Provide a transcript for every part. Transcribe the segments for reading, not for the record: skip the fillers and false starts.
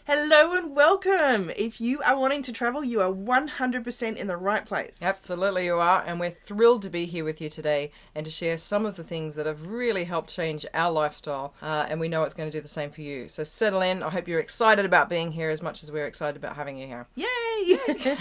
Hello and welcome. If you are wanting to travel, you are 100% in the right place. Absolutely you are, and we're thrilled to be here with you today and to share some of the things that have really helped change our lifestyle, and we know it's going to do the same for you. So settle in. I hope you're excited about being here as much as we're excited about having you here. Yay!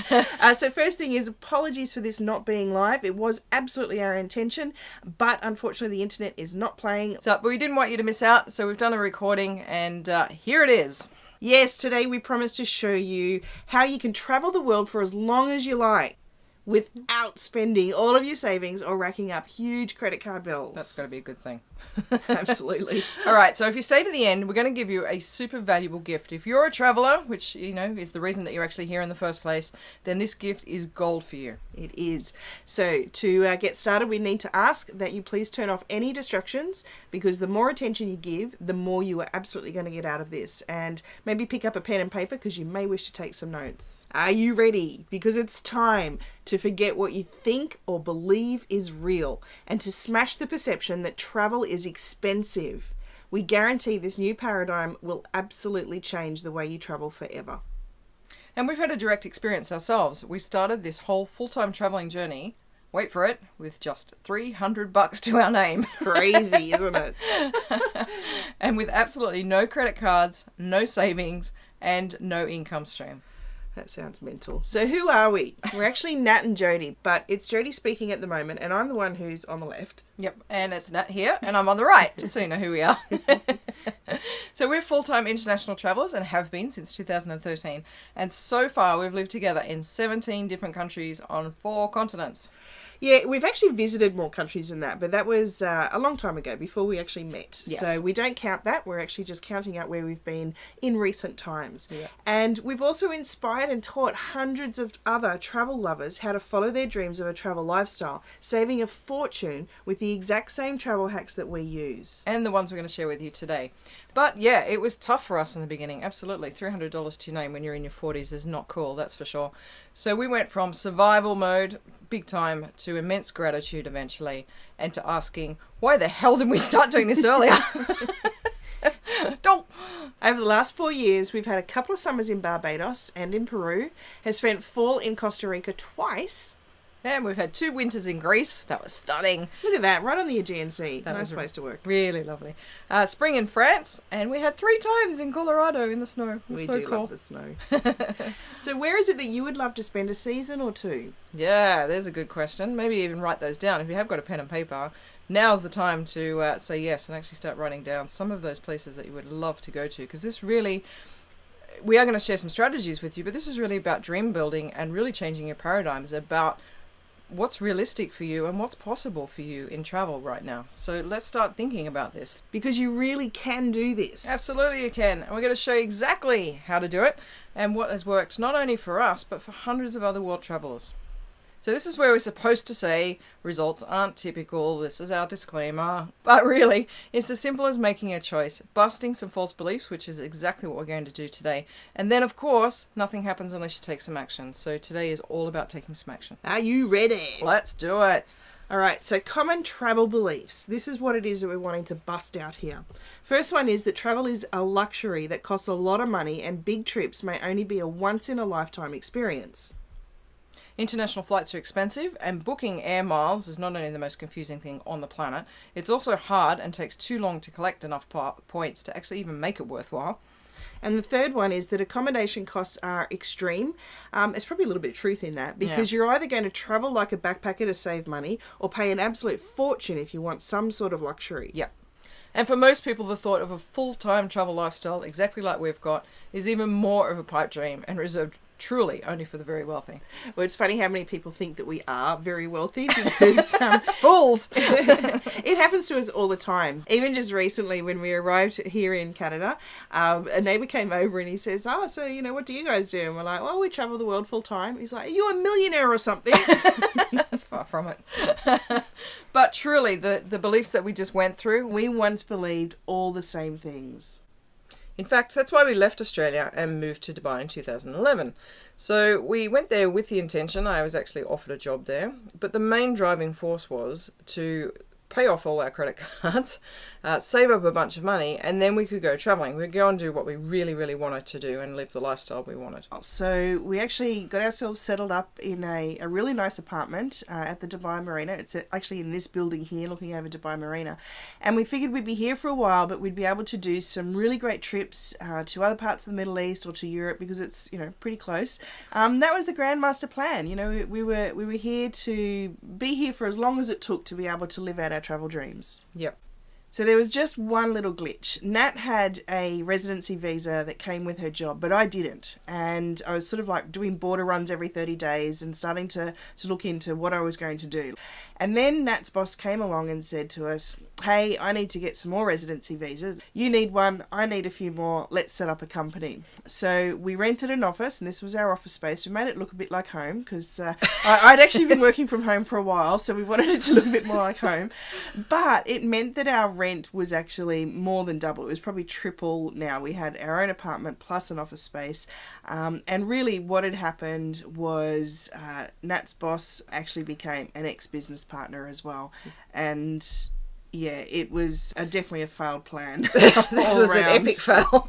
So first thing is apologies for this not being live. It was absolutely our intention, but unfortunately the internet is not playing. But we didn't want you to miss out, so we've done a recording, and here it is. Yes, today we promise to show you how you can travel the world for as long as you like without spending all of your savings or racking up huge credit card bills. That's going to be a good thing. Absolutely. All right, so if you stay to the end, we're going to give you a super valuable gift. If you're a traveler, which, is the reason that you're actually here in the first place, then this gift is gold for you. It is. So to get started, we need to ask that you please turn off any distractions, because the more attention you give, the more you are absolutely going to get out of this. And maybe pick up a pen and paper because you may wish to take some notes. Are you ready? Because it's time to forget what you think or believe is real and to smash the perception that travel is expensive. We guarantee this new paradigm will absolutely change the way you travel forever. And we've had a direct experience ourselves. We started this whole full-time traveling journey, wait for it, with just $300 to our name. Crazy, isn't it? And with absolutely no credit cards, no savings, and no income stream. That sounds mental. So who are we? We're actually Nat and Jodie, but it's Jodie speaking at the moment, and I'm the one who's on the left. Yep, and it's Nat here, and I'm on the right, just so you know who we are. So we're full-time international travellers and have been since 2013. And so far, we've lived together in 17 different countries on 4 continents. Yeah, we've actually visited more countries than that, but that was a long time ago, before we actually met. Yes. So we don't count that. We're actually just counting out where we've been in recent times. Yeah. And we've also inspired and taught hundreds of other travel lovers how to follow their dreams of a travel lifestyle, saving a fortune with the exact same travel hacks that we use. And the ones we're going to share with you today. But yeah, it was tough for us in the beginning. Absolutely. $300 to your name when you're in your 40s is not cool, that's for sure. So we went from survival mode, big time, to immense gratitude eventually, and to asking, why the hell didn't we start doing this earlier? Don't. Over the last 4 years, we've had a couple of summers in Barbados and in Peru, have spent fall in Costa Rica twice. And we've had 2 winters in Greece. That was stunning. Look at that, right on the Aegean Sea. That Nice was place to work. Really lovely. Spring in France, and we had 3 times in Colorado in the snow. It was We so do cool. love the snow. So where is it that you would love to spend a season or 2? Yeah, there's a good question. Maybe even write those down. If you have got a pen and paper, now's the time to say yes and actually start writing down some of those places that you would love to go to, because this really... We are going to share some strategies with you, but this is really about dream building and really changing your paradigms about what's realistic for you and what's possible for you in travel right now. So let's start thinking about this. Because you really can do this. Absolutely you can. And we're going to show you exactly how to do it and what has worked not only for us, but for hundreds of other world travelers. So this is where we're supposed to say results aren't typical, this is our disclaimer, but really it's as simple as making a choice, busting some false beliefs, which is exactly what we're going to do today. And then of course, nothing happens unless you take some action. So today is all about taking some action. Are you ready? Let's do it. All right, so common travel beliefs. This is what it is that we're wanting to bust out here. First one is that travel is a luxury that costs a lot of money and big trips may only be a once-in-a-lifetime experience. International flights are expensive, and booking air miles is not only the most confusing thing on the planet, it's also hard and takes too long to collect enough points to actually even make it worthwhile. And the third one is that accommodation costs are extreme. There's probably a little bit of truth in that, because you're either going to travel like a backpacker to save money or pay an absolute fortune if you want some sort of luxury. Yep. And for most people, the thought of a full-time travel lifestyle, exactly like we've got, is even more of a pipe dream and reserved truly only for the very wealthy. Well, it's funny how many people think that we are very wealthy, because fools. It happens to us all the time. Even just recently when we arrived here in Canada, a neighbour came over and he says, oh, so, what do you guys do? And we're like, well, we travel the world full time. He's like, are you a millionaire or something? Far from it. But truly, the beliefs that we just went through, we once believed all the same things. In fact, that's why we left Australia and moved to Dubai in 2011. So we went there with the intention, I was actually offered a job there, but the main driving force was to pay off all our credit cards, save up a bunch of money, and then we could go traveling. We'd go and do what we really, really wanted to do and live the lifestyle we wanted. So we actually got ourselves settled up in a really nice apartment at the Dubai Marina. It's actually in this building here looking over Dubai Marina. And we figured we'd be here for a while, but we'd be able to do some really great trips to other parts of the Middle East or to Europe because it's, pretty close. That was the Grand Master plan. We were here to be here for as long as it took to be able to live out our travel dreams. Yep. So there was just one little glitch. Nat had a residency visa that came with her job, but I didn't. And I was sort of like doing border runs every 30 days and starting to look into what I was going to do. And then Nat's boss came along and said to us, hey, I need to get some more residency visas. You need one, I need a few more, let's set up a company. So we rented an office, and this was our office space. We made it look a bit like home because I'd actually been working from home for a while, so we wanted it to look a bit more like home. But it meant that our rent was actually more than double. It was probably triple now. We had our own apartment plus an office space. And really what had happened was Nat's boss actually became an ex-business partner as well. And yeah, it was definitely a failed plan. This was an epic fail.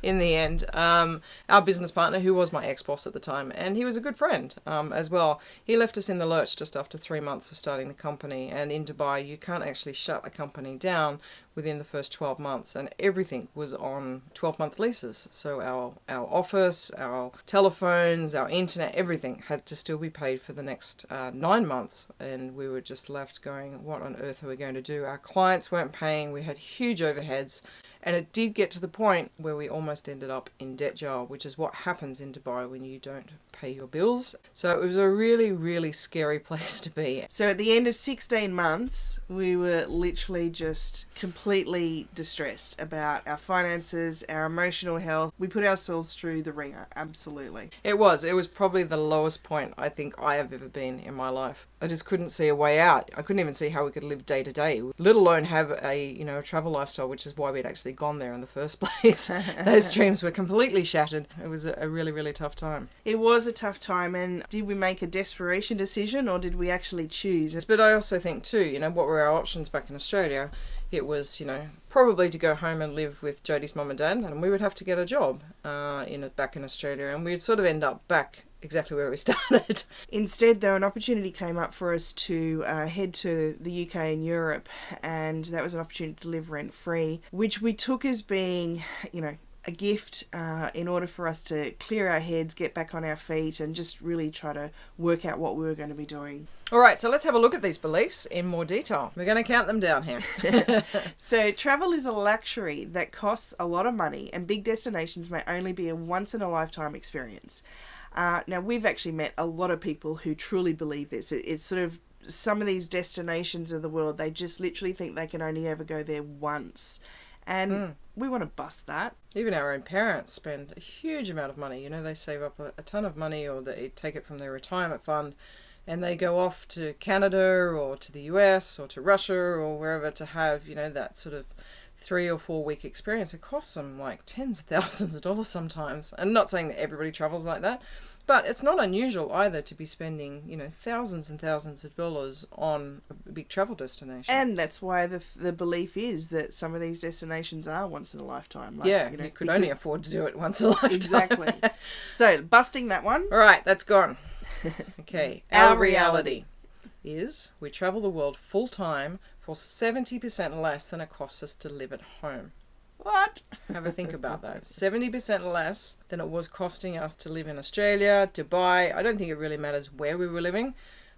In the end, our business partner, who was my ex-boss at the time, and he was a good friend as well, he left us in the lurch just after 3 months of starting the company. And in Dubai, you can't actually shut a company down within the first 12 months, and everything was on 12-month leases. So our office, our telephones, our internet, everything had to still be paid for the next 9 months, and we were just left going, what on earth are we going to do? Our clients weren't paying, we had huge overheads. And it did get to the point where we almost ended up in debt jail, which is what happens in Dubai when you don't pay your bills. So it was a really, really scary place to be. So at the end of 16 months, we were literally just completely distressed about our finances, our emotional health. We put ourselves through the ringer, absolutely. It was probably the lowest point I think I have ever been in my life. I just couldn't see a way out. I couldn't even see how we could live day to day, let alone have a travel lifestyle, which is why we'd actually gone there in the first place. Those dreams were completely shattered. It was a really, really tough time. It was a tough time, and did we make a desperation decision or did we actually choose? But I also think too, what were our options back in Australia? It was, probably to go home and live with Jodie's mum and dad, and we would have to get a job back in Australia, and we'd sort of end up back exactly where we started. Instead, though, an opportunity came up for us to head to the UK and Europe, and that was an opportunity to live rent-free, which we took as being, a gift in order for us to clear our heads, get back on our feet, and just really try to work out what we were going to be doing. All right, so let's have a look at these beliefs in more detail. We're going to count them down here. So travel is a luxury that costs a lot of money, and big destinations may only be a once-in-a-lifetime experience. Now, we've actually met a lot of people who truly believe this. It's sort of some of these destinations of the world, they just literally think they can only ever go there once. And we want to bust that. Even our own parents spend a huge amount of money. They save up a ton of money, or they take it from their retirement fund, and they go off to Canada or to the US or to Russia or wherever to have, that sort of 3 or 4 week experience. It costs them like tens of thousands of dollars sometimes. And not saying that everybody travels like that, but it's not unusual either to be spending, thousands and thousands of dollars on a big travel destination. And that's why the belief is that some of these destinations are once in a lifetime. You could only afford to do it once in a lifetime. Exactly. So, busting that one. All right, that's gone. Okay. Our reality is we travel the world full time for 70% less than it costs us to live at home. What? Have a think about that. 70% less than it was costing us to live in Australia, Dubai. I don't think it really matters where we were living,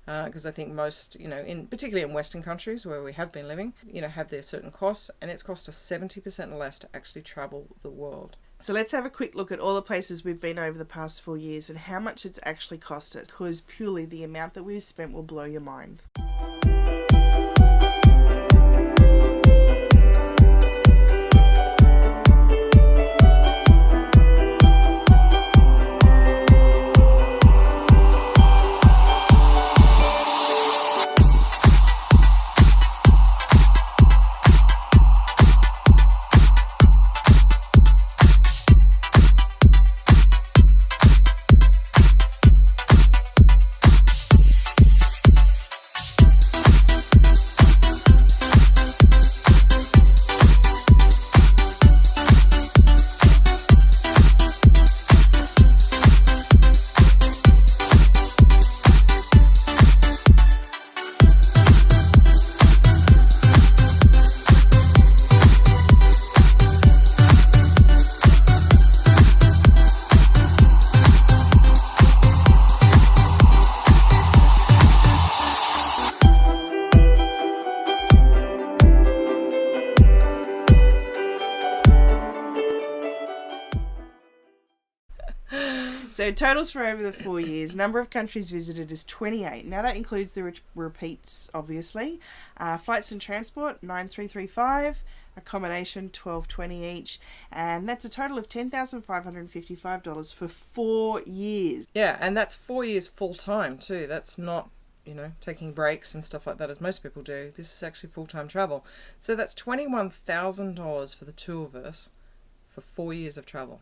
because I think most, particularly in Western countries where we have been living, have their certain costs, and it's cost us 70% less to actually travel the world. So let's have a quick look at all the places we've been over the past 4 years and how much it's actually cost us, because purely the amount that we've spent will blow your mind. So totals for over the 4 years. Number of countries visited is 28. Now that includes the repeats, obviously. Flights and transport, 9,335. Accommodation, $1,220 each. And that's a total of $10,555 for 4 years. Yeah, and that's 4 years full time too. That's not, taking breaks and stuff like that as most people do. This is actually full-time travel. So that's $21,000 for the two of us for 4 years of travel.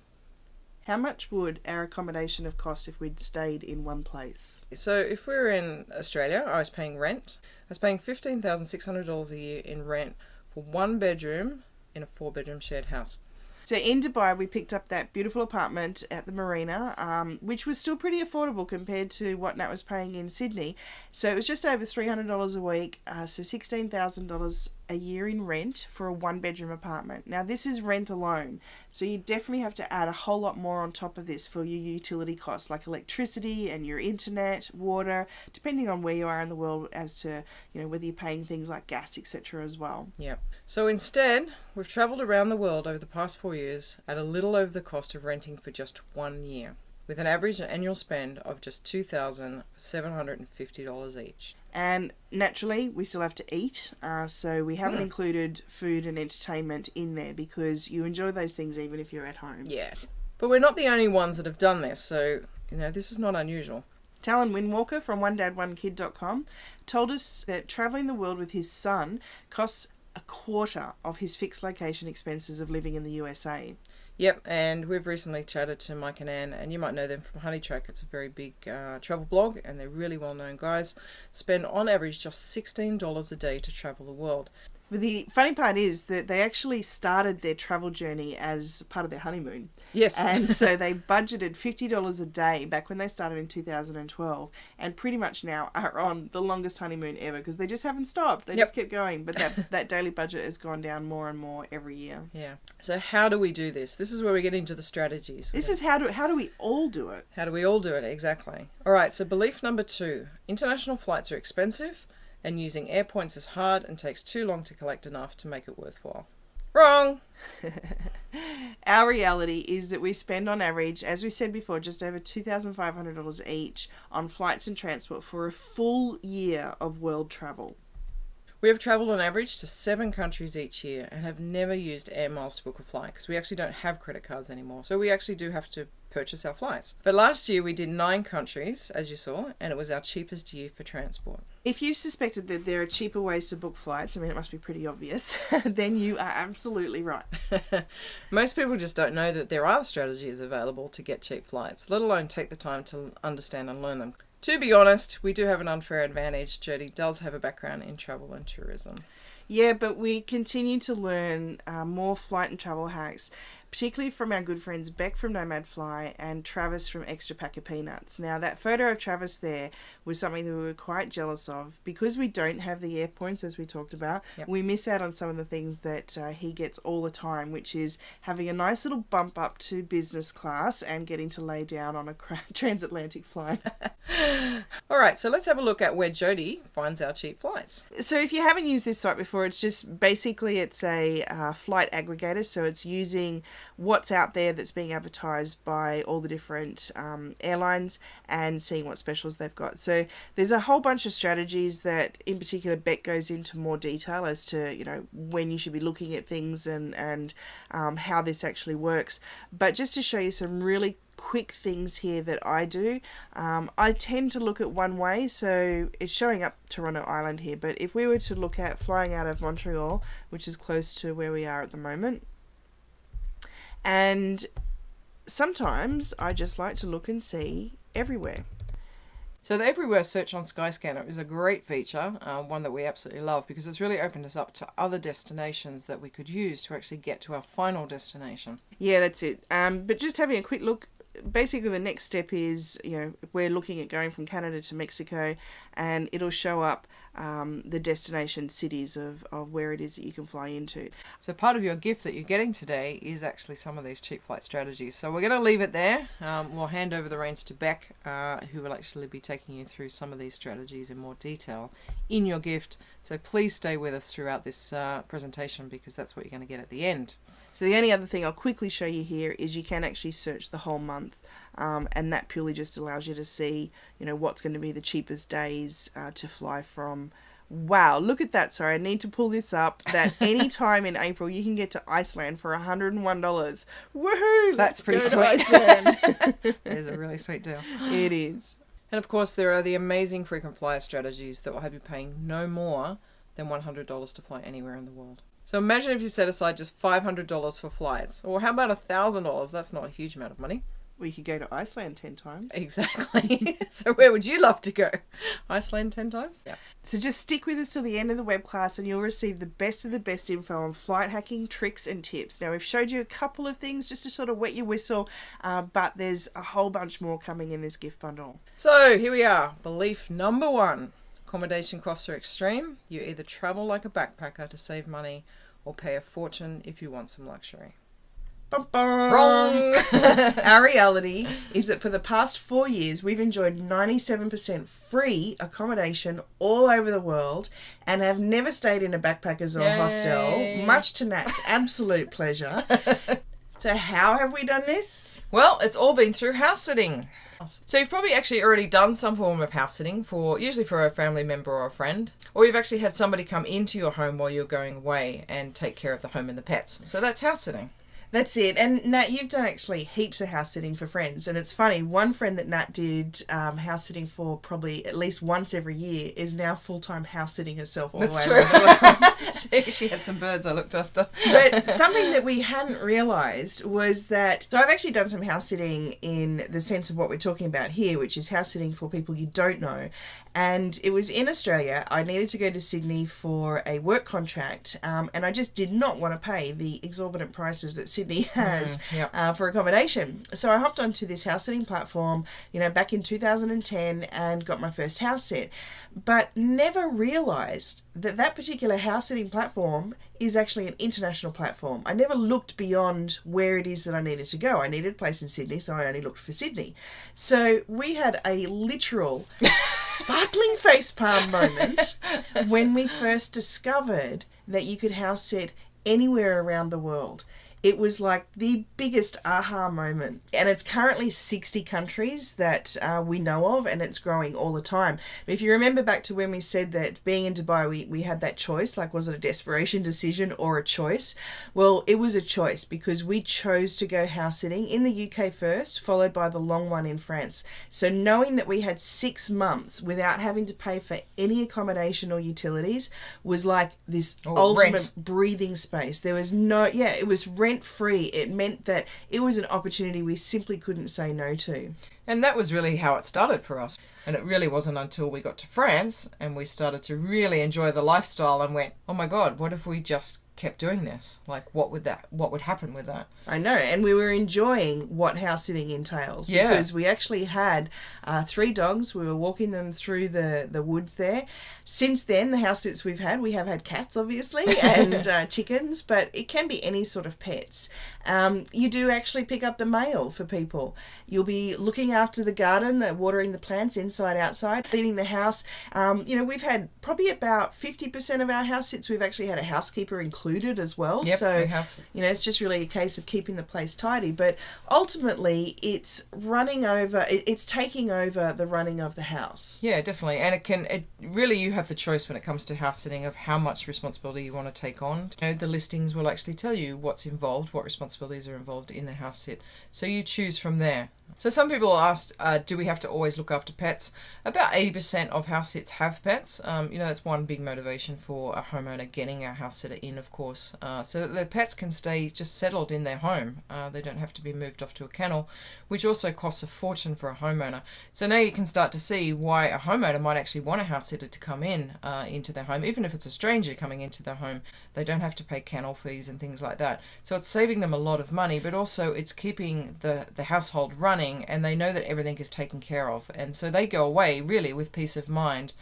How much would our accommodation have cost if we'd stayed in one place? So if we were in Australia, I was paying rent. I was paying $15,600 a year in rent for 1 bedroom in a 4-bedroom shared house. So in Dubai, we picked up that beautiful apartment at the marina, which was still pretty affordable compared to what Nat was paying in Sydney. So it was just over $300 a week, so $16,000 a year in rent for a 1-bedroom apartment. Now this is rent alone, so you definitely have to add a whole lot more on top of this for your utility costs, like electricity and your internet, water, depending on where you are in the world as to whether you're paying things like gas, etc. as well. Yeah. So instead, we've travelled around the world over the past 4 years at a little over the cost of renting for just 1 year, with an average annual spend of just $2,750 each. And naturally, we still have to eat, so we haven't included food and entertainment in there because you enjoy those things even if you're at home. Yeah. But we're not the only ones that have done this, so, this is not unusual. Talon Windwalker from onedad1kid.com told us that travelling the world with his son costs a quarter of his fixed location expenses of living in the USA. Yep, and we've recently chatted to Mike and Anne, and you might know them from Honey Track. It's a very big travel blog, and they're really well-known guys. Spend on average just $16 a day to travel the world. But the funny part is that they actually started their travel journey as part of their honeymoon. Yes. And so they budgeted $50 a day back when they started in 2012, and pretty much now are on the longest honeymoon ever because they just haven't stopped. They just kept going. But that daily budget has gone down more and more every year. Yeah. So how do we do this? This is where we get into the strategies. This is how do we all do it? How do we all do it? Exactly. All right. So belief number 2, international flights are expensive, and using air points is hard and takes too long to collect enough to make it worthwhile. Wrong! Our reality is that we spend on average, as we said before, just over $2,500 each on flights and transport for a full year of world travel. We have travelled on average to 7 countries each year and have never used air miles to book a flight because we actually don't have credit cards anymore. So we actually do have to purchase our flights. But last year we did 9 countries, as you saw, and it was our cheapest year for transport. If you suspected that there are cheaper ways to book flights, it must be pretty obvious, then you are absolutely right. Most people just don't know that there are strategies available to get cheap flights, let alone take the time to understand and learn them. To be honest, we do have an unfair advantage. Jodie does have a background in travel and tourism. Yeah, but we continue to learn more flight and travel hacks, particularly from our good friends Beck from Nomad Fly and Travis from Extra Pack of Peanuts. Now, that photo of Travis there was something that we were quite jealous of. Because we don't have the air points, as we talked about, we miss out on some of the things that he gets all the time, which is having a nice little bump up to business class and getting to lay down on a transatlantic flight. All right, so let's have a look at where Jodie finds our cheap flights. So if you haven't used this site before, it's just basically it's a flight aggregator. So it's using what's out there that's being advertised by all the different airlines and seeing what specials they've got. So there's a whole bunch of strategies that in particular Beck goes into more detail as to when you should be looking at things and how this actually works. But just to show you some really quick things here that I do, I tend to look at one way, so it's showing up Toronto Island here, but if we were to look at flying out of Montreal, which is close to where we are at the moment, and sometimes I just like to look and see everywhere. So the Everywhere search on Skyscanner is a great feature, one that we absolutely love because it's really opened us up to other destinations that we could use to actually get to our final destination. Yeah, that's it. But just having a quick look, basically the next step is, we're looking at going from Canada to Mexico, and it'll show up the destination cities of where it is that you can fly into. So part of your gift that you're getting today is actually some of these cheap flight strategies. So we're going to leave it there. We'll hand over the reins to Beck, who will actually be taking you through some of these strategies in more detail in your gift. So please stay with us throughout this presentation because that's what you're going to get at the end. So the only other thing I'll quickly show you here is you can actually search the whole month. And that purely just allows you to see, what's going to be the cheapest days to fly from. Wow, look at that. Sorry, I need to pull this up. That any time in April you can get to Iceland for $101. Woohoo! That's pretty go to sweet. Iceland. It is a really sweet deal. It is. And of course, there are the amazing frequent flyer strategies that will have you paying no more than $100 to fly anywhere in the world. So imagine if you set aside just $500 for flights. Or how about $1,000? That's not a huge amount of money. We could go to Iceland 10 times. Exactly. So where would you love to go? Iceland 10 times? Yeah. So just stick with us till the end of the web class and you'll receive the best of the best info on flight hacking, tricks and tips. Now we've showed you a couple of things just to sort of wet your whistle, but there's a whole bunch more coming in this gift bundle. So here we are. Belief number 1. Accommodation costs are extreme. You either travel like a backpacker to save money or pay a fortune if you want some luxury. Bum, bum. Wrong! Our reality is that for the past 4 years, we've enjoyed 97% free accommodation all over the world and have never stayed in a backpackers or hostel, much to Nat's absolute pleasure. So how have we done this? Well, it's all been through house sitting. So you've probably actually already done some form of house sitting usually for a family member or a friend, or you've actually had somebody come into your home while you're going away and take care of the home and the pets. So that's house sitting. That's it. And Nat, you've done actually heaps of house sitting for friends. And it's funny, one friend that Nat did house sitting for probably at least once every year is now full-time house sitting herself all the way around the world. She had some birds I looked after. But something that we hadn't realised was that, so I've actually done some house sitting in the sense of what we're talking about here, which is house sitting for people you don't know. And it was in Australia. I needed to go to Sydney for a work contract, and I just did not want to pay the exorbitant prices that Sydney has for accommodation. So I hopped onto this house sitting platform, back in 2010 and got my first house sit, but never realised that that particular house sitting platform is actually an international platform. I never looked beyond where it is that I needed to go. I needed a place in Sydney, so I only looked for Sydney. So we had a literal sparkling facepalm moment when we first discovered that you could house sit anywhere around the world. It was like the biggest aha moment. And it's currently 60 countries that we know of, and it's growing all the time. But if you remember back to when we said that being in Dubai, we had that choice, like was it a desperation decision or a choice? Well, it was a choice because we chose to go house sitting in the UK first, followed by the long one in France. So knowing that we had 6 months without having to pay for any accommodation or utilities was like this ultimate breathing space. There was it was rent free. It meant that it was an opportunity we simply couldn't say no to. And that was really how it started for us. And it really wasn't until we got to France and we started to really enjoy the lifestyle and went, oh my God, what if we just kept doing this? Like, what would happen with that? I know. And we were enjoying what house sitting entails because we actually had 3 dogs. We were walking them through the woods there. Since then, the house sits we have had cats, obviously, and chickens, but it can be any sort of pets. You do actually pick up the mail for people. You'll be looking after the garden, watering the plants inside, outside, cleaning the house. We've had probably about 50% of our house sits. We've actually had a housekeeper included as well. Yep, so, we have. It's just really a case of keeping the place tidy. But ultimately, it's taking over the running of the house. Yeah, definitely. And you have the choice when it comes to house sitting of how much responsibility you want to take on. The listings will actually tell you what's involved, what responsibilities are involved in the house sit. So you choose from there. So some people asked, do we have to always look after pets? About 80% of house sits have pets. That's one big motivation for a homeowner getting a house sitter in, of course, so that their pets can stay just settled in their home. They don't have to be moved off to a kennel, which also costs a fortune for a homeowner. So now you can start to see why a homeowner might actually want a house sitter to come in into their home. Even if it's a stranger coming into their home, they don't have to pay kennel fees and things like that. So it's saving them a lot of money, but also it's keeping the household running, and they know that everything is taken care of, and so they go away really with peace of mind,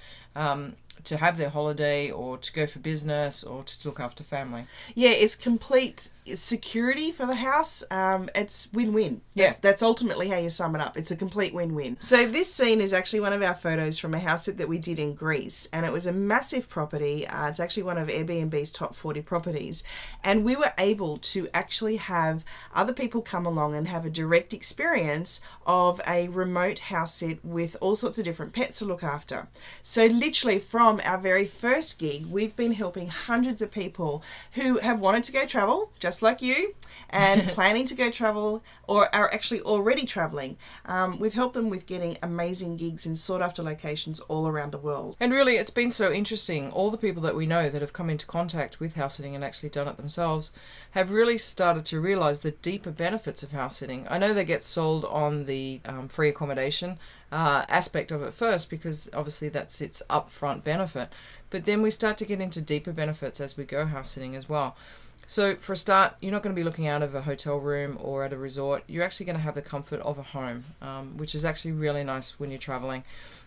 to have their holiday or to go for business or to look after family. Yeah, it's complete security for the house. It's win-win. Yeah. That's ultimately how you sum it up. It's a complete win-win. So this scene is actually one of our photos from a house sit that we did in Greece, and it was a massive property. It's actually one of Airbnb's top 40 properties, and we were able to actually have other people come along and have a direct experience of a remote house sit with all sorts of different pets to look after. So literally from our very first gig, we've been helping hundreds of people who have wanted to go travel, just like you, and planning to go travel or are actually already traveling. We've helped them with getting amazing gigs in sought after locations all around the world. And really, it's been so interesting. All the people that we know that have come into contact with house sitting and actually done it themselves have really started to realise the deeper benefits of house sitting. I know they get sold on the free accommodation aspect of it first, because obviously that's its upfront benefit. But then we start to get into deeper benefits as we go house sitting as well. So for a start, you're not going to be looking out of a hotel room or at a resort. You're actually going to have the comfort of a home, which is actually really nice when you're traveling.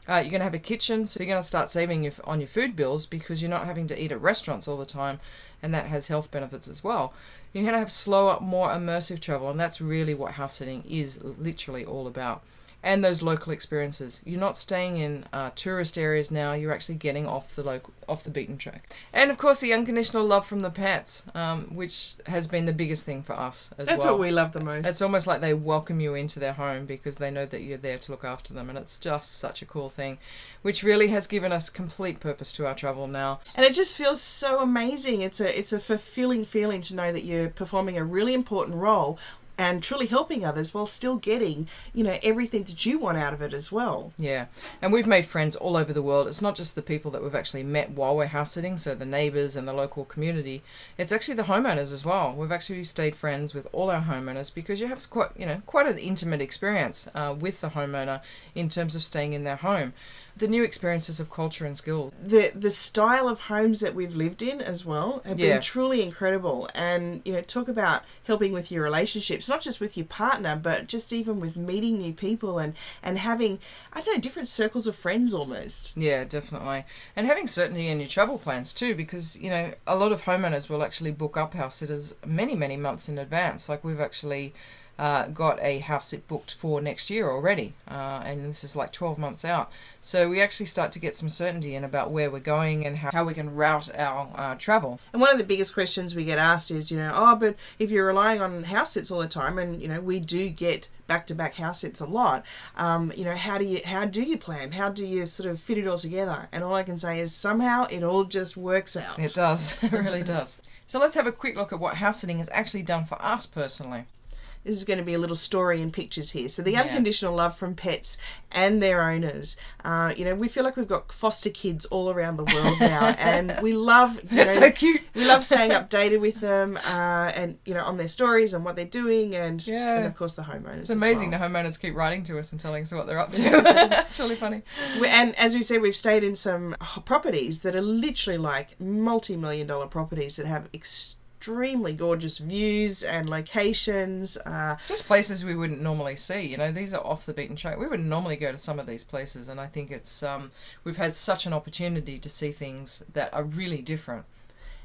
You're going to have a kitchen, so you're going to start saving on your food bills because you're not having to eat at restaurants all the time, and that has health benefits as well. You're going to have slower, more immersive travel, and that's really what house sitting is literally all about. And those local experiences. You're not staying in tourist areas now. You're actually getting off the beaten track. And of course, the unconditional love from the pets, which has been the biggest thing for us as well. That's what we love the most. It's almost like they welcome you into their home because they know that you're there to look after them, and it's just such a cool thing, which really has given us complete purpose to our travel now. And it just feels so amazing. It's a fulfilling feeling to know that you're performing a really important role and truly helping others while still getting, everything that you want out of it as well. Yeah, and we've made friends all over the world. It's not just the people that we've actually met while we're house sitting, so the neighbours and the local community. It's actually the homeowners as well. We've actually stayed friends with all our homeowners because you have quite an intimate experience with the homeowner in terms of staying in their home. The new experiences of culture and skills. The style of homes that we've lived in as well have been truly incredible. And, talk about helping with your relationships, not just with your partner, but just even with meeting new people and having, different circles of friends almost. Yeah, definitely. And having certainty in your travel plans too, because, a lot of homeowners will actually book up house sitters many, many months in advance. Like we've actually got a house sit booked for next year already, and this is like 12 months out. So we actually start to get some certainty in about where we're going and how we can route our travel. And one of the biggest questions we get asked is, but if you're relying on house sits all the time, and we do get back-to-back house sits a lot, how do you plan? How do you sort of fit it all together? And all I can say is somehow it all just works out. It does. It really does. So let's have a quick look at what house sitting has actually done for us personally. This is going to be a little story in pictures here. So the unconditional love from pets and their owners. We feel like we've got foster kids all around the world now, and we love. They're so cute. We love staying updated with them, and on their stories and what they're doing, and of course the homeowners. It's amazing the homeowners keep writing to us and telling us what they're up to. It's really funny. And as we said, we've stayed in some properties that are literally like multi-million-dollar properties that have extremely gorgeous views and locations. Just places we wouldn't normally see. These are off the beaten track. We wouldn't normally go to some of these places, and I think it's we've had such an opportunity to see things that are really different.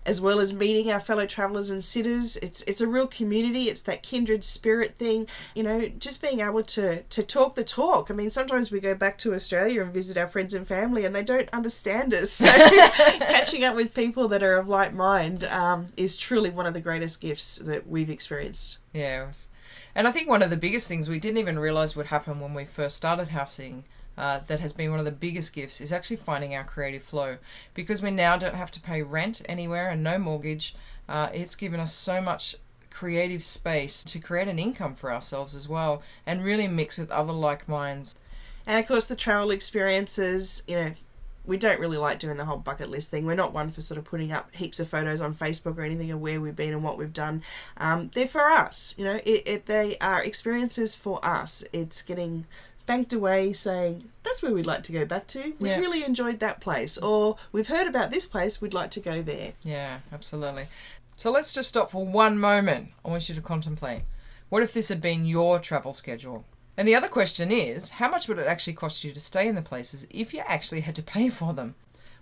As well as meeting our fellow travellers and sitters. It's a real community. It's that kindred spirit thing. Just being able to talk the talk. I mean, sometimes we go back to Australia and visit our friends and family and they don't understand us. So catching up with people that are of like mind is truly one of the greatest gifts that we've experienced. Yeah. And I think one of the biggest things we didn't even realise would happen when we first started housing, that has been one of the biggest gifts, is actually finding our creative flow, because we now don't have to pay rent anywhere and no mortgage. It's given us so much creative space to create an income for ourselves as well, and really mix with other like minds. And of course the travel experiences, we don't really like doing the whole bucket list thing. We're not one for sort of putting up heaps of photos on Facebook or anything of where we've been and what we've done. They're for us, they are experiences for us. It's getting banked away saying, that's where we'd like to go back to. We really enjoyed that place. Or we've heard about this place, we'd like to go there. Yeah, absolutely. So let's just stop for one moment. I want you to contemplate. What if this had been your travel schedule? And the other question is, how much would it actually cost you to stay in the places if you actually had to pay for them?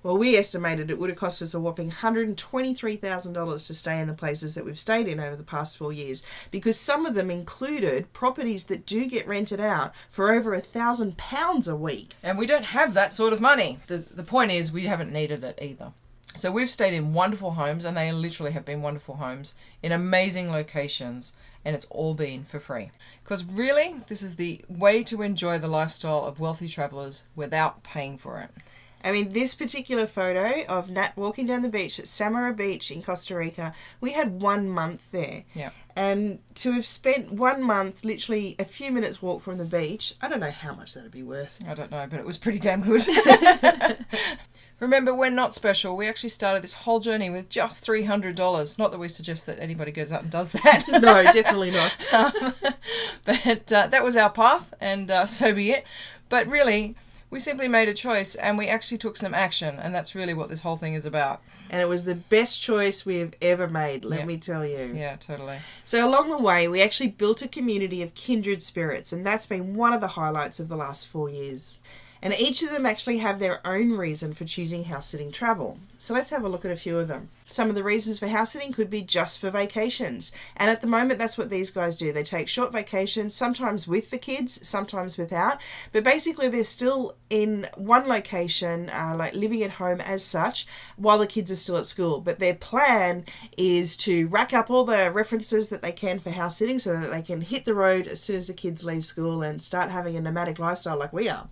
Well, we estimated it would have cost us a whopping $123,000 to stay in the places that we've stayed in over the past 4 years, because some of them included properties that do get rented out for over £1,000 a week. And we don't have that sort of money. The point is, we haven't needed it either. So we've stayed in wonderful homes, and they literally have been wonderful homes in amazing locations, and it's all been for free. Because really, this is the way to enjoy the lifestyle of wealthy travellers without paying for it. I mean, this particular photo of Nat walking down the beach at Samara Beach in Costa Rica, we had 1 month there. Yeah. And to have spent 1 month, literally a few minutes walk from the beach, I don't know how much that would be worth. I don't know, but it was pretty damn good. Remember, we're not special. We actually started this whole journey with just $300. Not that we suggest that anybody goes out and does that. No, definitely not. But that was our path, and so be it. But really, we simply made a choice, and we actually took some action, and that's really what this whole thing is about. And it was the best choice we have ever made, let me tell you. Yeah, totally. So along the way, we actually built a community of kindred spirits, and that's been one of the highlights of the last 4 years. And each of them actually have their own reason for choosing house sitting travel. So let's have a look at a few of them. Some of the reasons for house sitting could be just for vacations. And at the moment, that's what these guys do. They take short vacations, sometimes with the kids, sometimes without. But basically, they're still in one location, like living at home as such, while the kids are still at school. But their plan is to rack up all the references that they can for house sitting so that they can hit the road as soon as the kids leave school and start having a nomadic lifestyle like we are.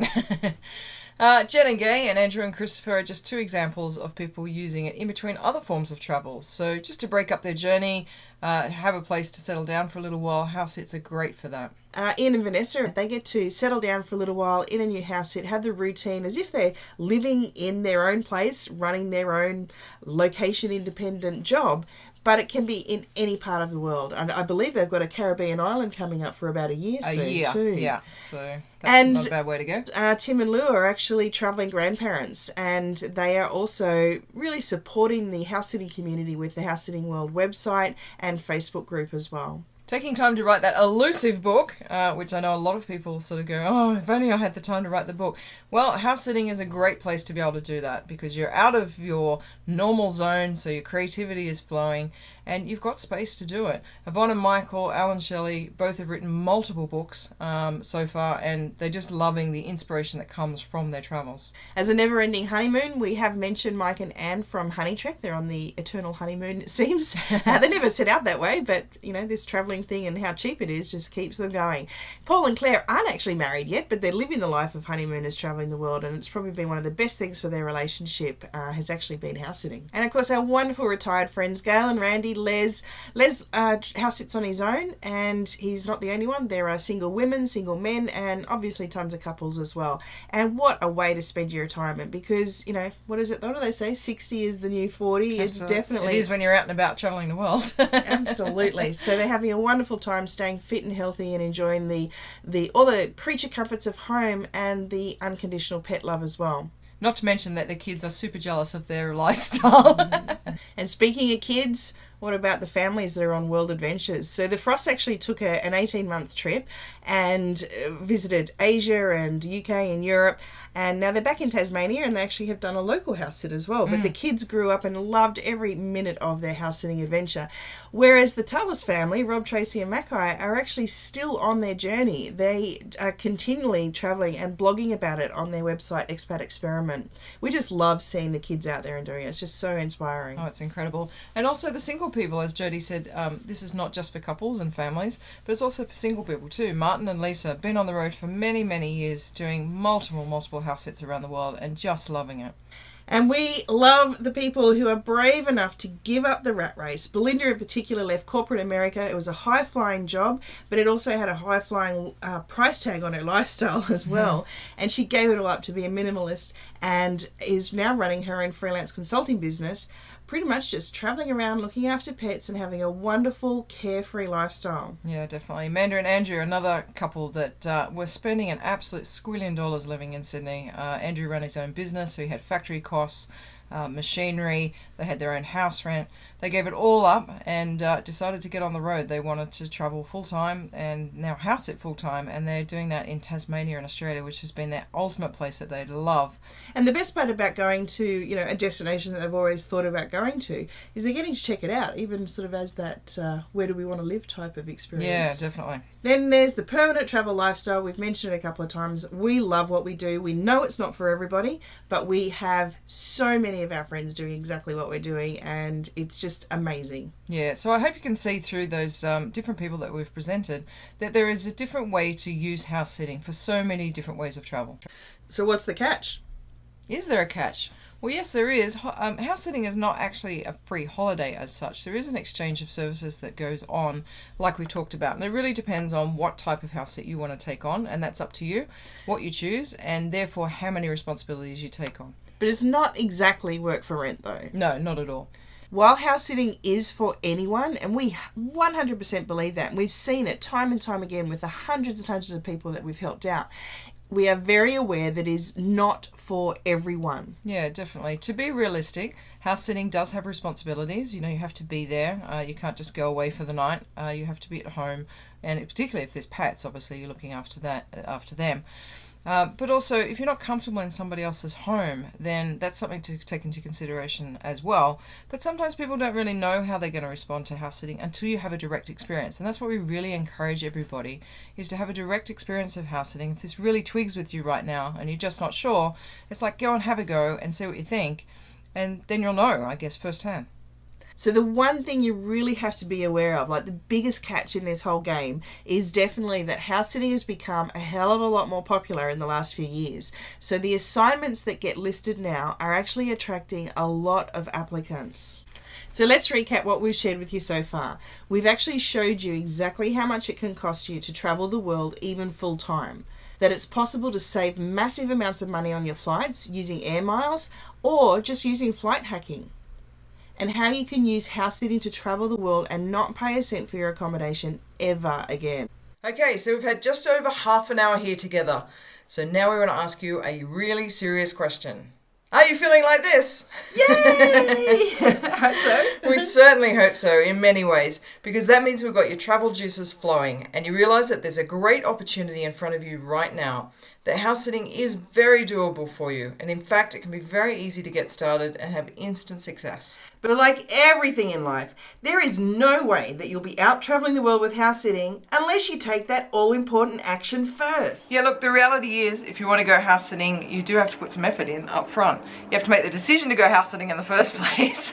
Jen and Gay and Andrew and Christopher are just two examples of people using it in between other forms of travel. So just to break up their journey, have a place to settle down for a little while, house sits are great for that. Ian and Vanessa, they get to settle down for a little while in a new house sit, have the routine as if they're living in their own place, running their own location-independent job, but it can be in any part of the world. And I believe they've got a Caribbean island coming up for about a year soon too. Yeah, so that's not a bad way to go. Tim and Lou are actually travelling grandparents, and they are also really supporting the house sitting community with the House Sitting World website and Facebook group as well. Taking time to write that elusive book, which I know a lot of people sort of go, oh, if only I had the time to write the book. Well, house sitting is a great place to be able to do that because you're out of your normal zone, so your creativity is flowing, and you've got space to do it. Yvonne and Michael, Alan Shelley, both have written multiple books so far, and they're just loving the inspiration that comes from their travels. As a never-ending honeymoon, we have mentioned Mike and Anne from Honey Trek. They're on the eternal honeymoon, it seems. They never set out that way, but, you know, this travelling thing and how cheap it is just keeps them going. Paul and Claire aren't actually married yet, but they're living the life of honeymooners travelling the world, and it's probably been one of the best things for their relationship has actually been house sitting. And of course, our wonderful retired friends, Gail and Randy. Les house sits on his own, and he's not the only one. There are single women, single men, and obviously tons of couples as well. And what a way to spend your retirement, because, you know, what do they say? 60 is the new 40. Absolutely. It's definitely... It is when you're out and about travelling the world. Absolutely. So they're having a wonderful time staying fit and healthy and enjoying all the creature comforts of home and the unconditional pet love as well. Not to mention that the kids are super jealous of their lifestyle. And speaking of kids, what about the families that are on world adventures? So the Frosts actually took an 18-month trip and visited Asia and UK and Europe, and now they're back in Tasmania, and they actually have done a local house sit as well. But the kids grew up and loved every minute of their house sitting adventure. Whereas the Tullis family, Rob, Tracy and Mackay, are actually still on their journey. They are continually travelling and blogging about it on their website, Expat Experiment. We just love seeing the kids out there and doing it. It's just so inspiring. Oh, it's incredible. And also the single people, as Jodie said, this is not just for couples and families, but it's also for single people too. Martin and Lisa have been on the road for many, many years doing multiple house sits around the world and just loving it. And we love the people who are brave enough to give up the rat race. Belinda in particular left corporate America. It was a high-flying job, but it also had a high-flying price tag on her lifestyle as well. And she gave it all up to be a minimalist and is now running her own freelance consulting business, pretty much just travelling around, looking after pets and having a wonderful, carefree lifestyle. Yeah, definitely. Amanda and Andrew, another couple that were spending an absolute squillion dollars living in Sydney. Andrew ran his own business, so he had factory costs, machinery, they had their own house rent. They gave it all up and decided to get on the road. They wanted to travel full-time and now house it full-time, and they're doing that in Tasmania in Australia, which has been their ultimate place that they love. And the best part about going to, you know, a destination that they've always thought about going to is they're getting to check it out, even sort of as that where do we want to live type of experience. Yeah, definitely. Then there's the permanent travel lifestyle. We've mentioned it a couple of times. We love what we do. We know it's not for everybody, but we have so many of our friends doing exactly what we're doing, and it's just amazing. Yeah, so I hope you can see through those different people that we've presented that there is a different way to use house sitting for so many different ways of travel. So what's the catch? Is there a catch? Well, yes, there is. House sitting is not actually a free holiday as such. There is an exchange of services that goes on, like we talked about. And it really depends on what type of house sit you want to take on, and that's up to you, what you choose, and therefore how many responsibilities you take on. But it's not exactly work for rent, though. No, not at all. While house sitting is for anyone, and we 100% believe that, and we've seen it time and time again with the hundreds and hundreds of people that we've helped out, we are very aware that it is not for everyone. Yeah, definitely. To be realistic, house sitting does have responsibilities. You know, you have to be there. You can't just go away for the night. You have to be at home, and particularly if there's pets, obviously you're looking after them. But also, if you're not comfortable in somebody else's home, then that's something to take into consideration as well. But sometimes people don't really know how they're going to respond to house sitting until you have a direct experience. And that's what we really encourage everybody, is to have a direct experience of house sitting. If this really twigs with you right now and you're just not sure, it's like go and have a go and see what you think. And then you'll know, I guess, firsthand. So the one thing you really have to be aware of, like the biggest catch in this whole game, is definitely that house sitting has become a hell of a lot more popular in the last few years. So the assignments that get listed now are actually attracting a lot of applicants. So let's recap what we've shared with you so far. We've actually showed you exactly how much it can cost you to travel the world even full time. That it's possible to save massive amounts of money on your flights using air miles or just using flight hacking. And how you can use house sitting to travel the world and not pay a cent for your accommodation ever again. Okay, so we've had just over half an hour here together. So now we want to ask you a really serious question. Are you feeling like this? Yay! I hope so. We certainly hope so in many ways, because that means we've got your travel juices flowing and you realise that there's a great opportunity in front of you right now. That house sitting is very doable for you, and in fact it can be very easy to get started and have instant success. But like everything in life, there is no way that you'll be out travelling the world with house sitting unless you take that all-important action first. Yeah, look, the reality is if you want to go house sitting, you do have to put some effort in up front. You have to make the decision to go house sitting in the first place.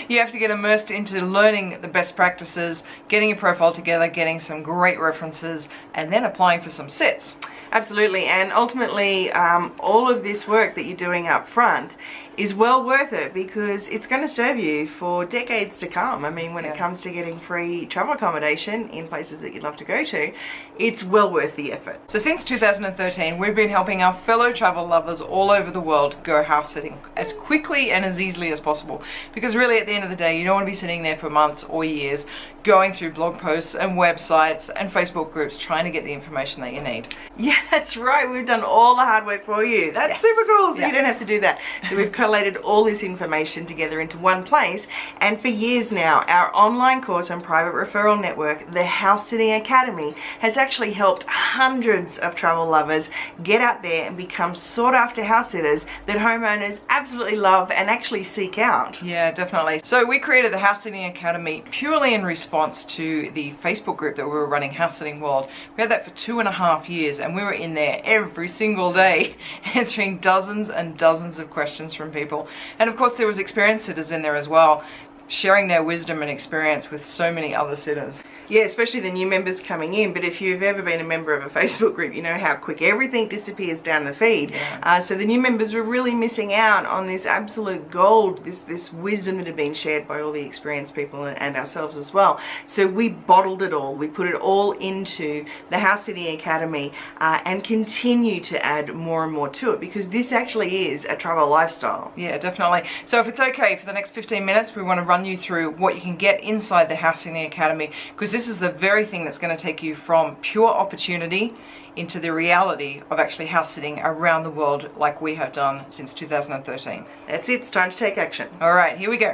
You have to get immersed into learning the best practices, getting your profile together, getting some great references, and then applying for some sits. Absolutely, and ultimately all of this work that you're doing up front is well worth it because it's going to serve you for decades to come. I mean, when it comes to getting free travel accommodation in places that you'd love to go to, it's well worth the effort. So since 2013, we've been helping our fellow travel lovers all over the world go house sitting as quickly and as easily as possible. Because really at the end of the day, you don't want to be sitting there for months or years going through blog posts and websites and Facebook groups trying to get the information that you need. Yeah, that's right. We've done all the hard work for you. That's super cool, so you don't have to do that. So we've collated all this information together into one place, and for years now, our online course and private referral network, the House Sitting Academy, has actually helped hundreds of travel lovers get out there and become sought after house sitters that homeowners absolutely love and actually seek out. Yeah, definitely. So we created the House Sitting Academy purely in response to the Facebook group that we were running, House Sitting World. We had that for 2.5 years, and we were in there every single day answering dozens and dozens of questions from people. And of course there was experienced sitters in there as well, sharing their wisdom and experience with so many other sitters. Yeah, especially the new members coming in, but if you've ever been a member of a Facebook group, you know how quick everything disappears down the feed. Yeah. So the new members were really missing out on this absolute gold, this wisdom that had been shared by all the experienced people and ourselves as well. So we bottled it all. We put it all into the House Sitting Academy and continue to add more and more to it because this actually is a travel lifestyle. Yeah, definitely. So if it's okay, for the next 15 minutes, we want to run you through what you can get inside the House Sitting Academy, because this is the very thing that's going to take you from pure opportunity into the reality of actually house sitting around the world like we have done since 2013. That's it. It's time to take action. All right, here we go.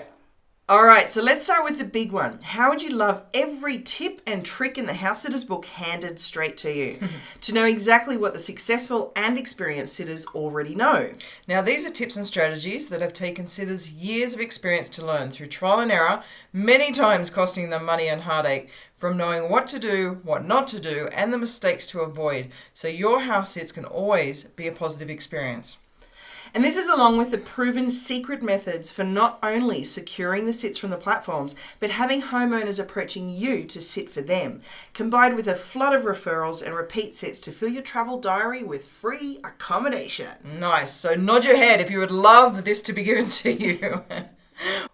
All right, so let's start with the big one. How would you love every tip and trick in the House Sitters book handed straight to you? To know exactly what the successful and experienced sitters already know. Now, these are tips and strategies that have taken sitters years of experience to learn through trial and error, many times costing them money and heartache, from knowing what to do, what not to do, and the mistakes to avoid, so your house sits can always be a positive experience. And this is along with the proven secret methods for not only securing the sits from the platforms, but having homeowners approaching you to sit for them, combined with a flood of referrals and repeat sits to fill your travel diary with free accommodation. Nice. So nod your head if you would love this to be given to you.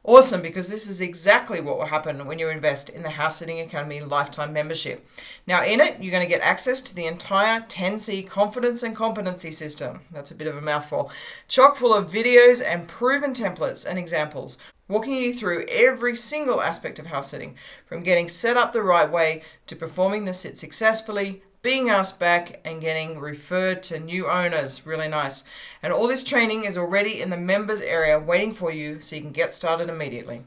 Awesome, because this is exactly what will happen when you invest in the House Sitting Academy lifetime membership. Now, in it, you're going to get access to the entire 10C confidence and competency system. That's a bit of a mouthful. Chock full of videos and proven templates and examples, walking you through every single aspect of house sitting, from getting set up the right way to performing the sit successfully, being asked back, and getting referred to new owners. Really nice. And all this training is already in the members area waiting for you, so you can get started immediately.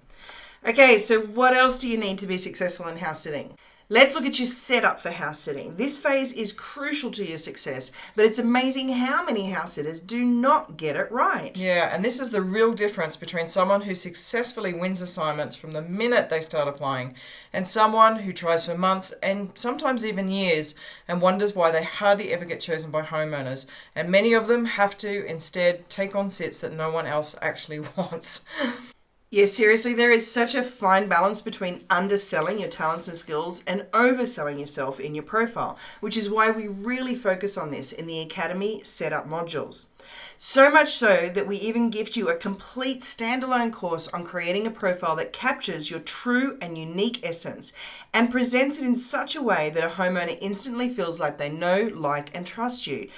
Okay, so what else do you need to be successful in house sitting? Let's look at your setup for house sitting. This phase is crucial to your success, but it's amazing how many house sitters do not get it right. Yeah, and this is the real difference between someone who successfully wins assignments from the minute they start applying and someone who tries for months and sometimes even years and wonders why they hardly ever get chosen by homeowners. And many of them have to instead take on sits that no one else actually wants. Yeah, seriously, there is such a fine balance between underselling your talents and skills and overselling yourself in your profile, which is why we really focus on this in the Academy setup modules. So much so that we even gift you a complete standalone course on creating a profile that captures your true and unique essence and presents it in such a way that a homeowner instantly feels like they know, like, and trust you,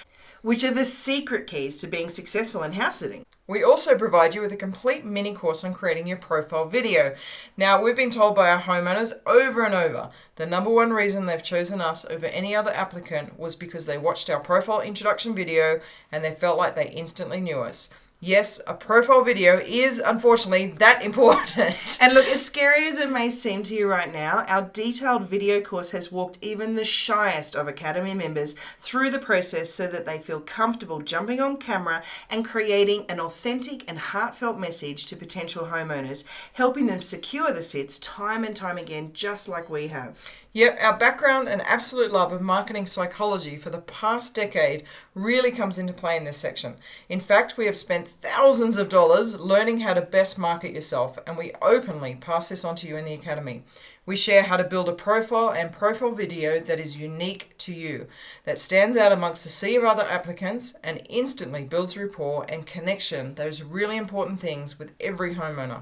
which are the secret keys to being successful in house sitting. We also provide you with a complete mini course on creating your profile video. Now, we've been told by our homeowners over and over, the number one reason they've chosen us over any other applicant was because they watched our profile introduction video and they felt like they instantly knew us. Yes, a profile video is unfortunately that important. And look, as scary as it may seem to you right now, our detailed video course has walked even the shyest of Academy members through the process so that they feel comfortable jumping on camera and creating an authentic and heartfelt message to potential homeowners, helping them secure the sits time and time again, just like we have. Yep, our background and absolute love of marketing psychology for the past decade really comes into play in this section. In fact, we have spent thousands of dollars learning how to best market yourself, and we openly pass this on to you in the Academy. We share how to build a profile and profile video that is unique to you, that stands out amongst a sea of other applicants and instantly builds rapport and connection, those really important things with every homeowner.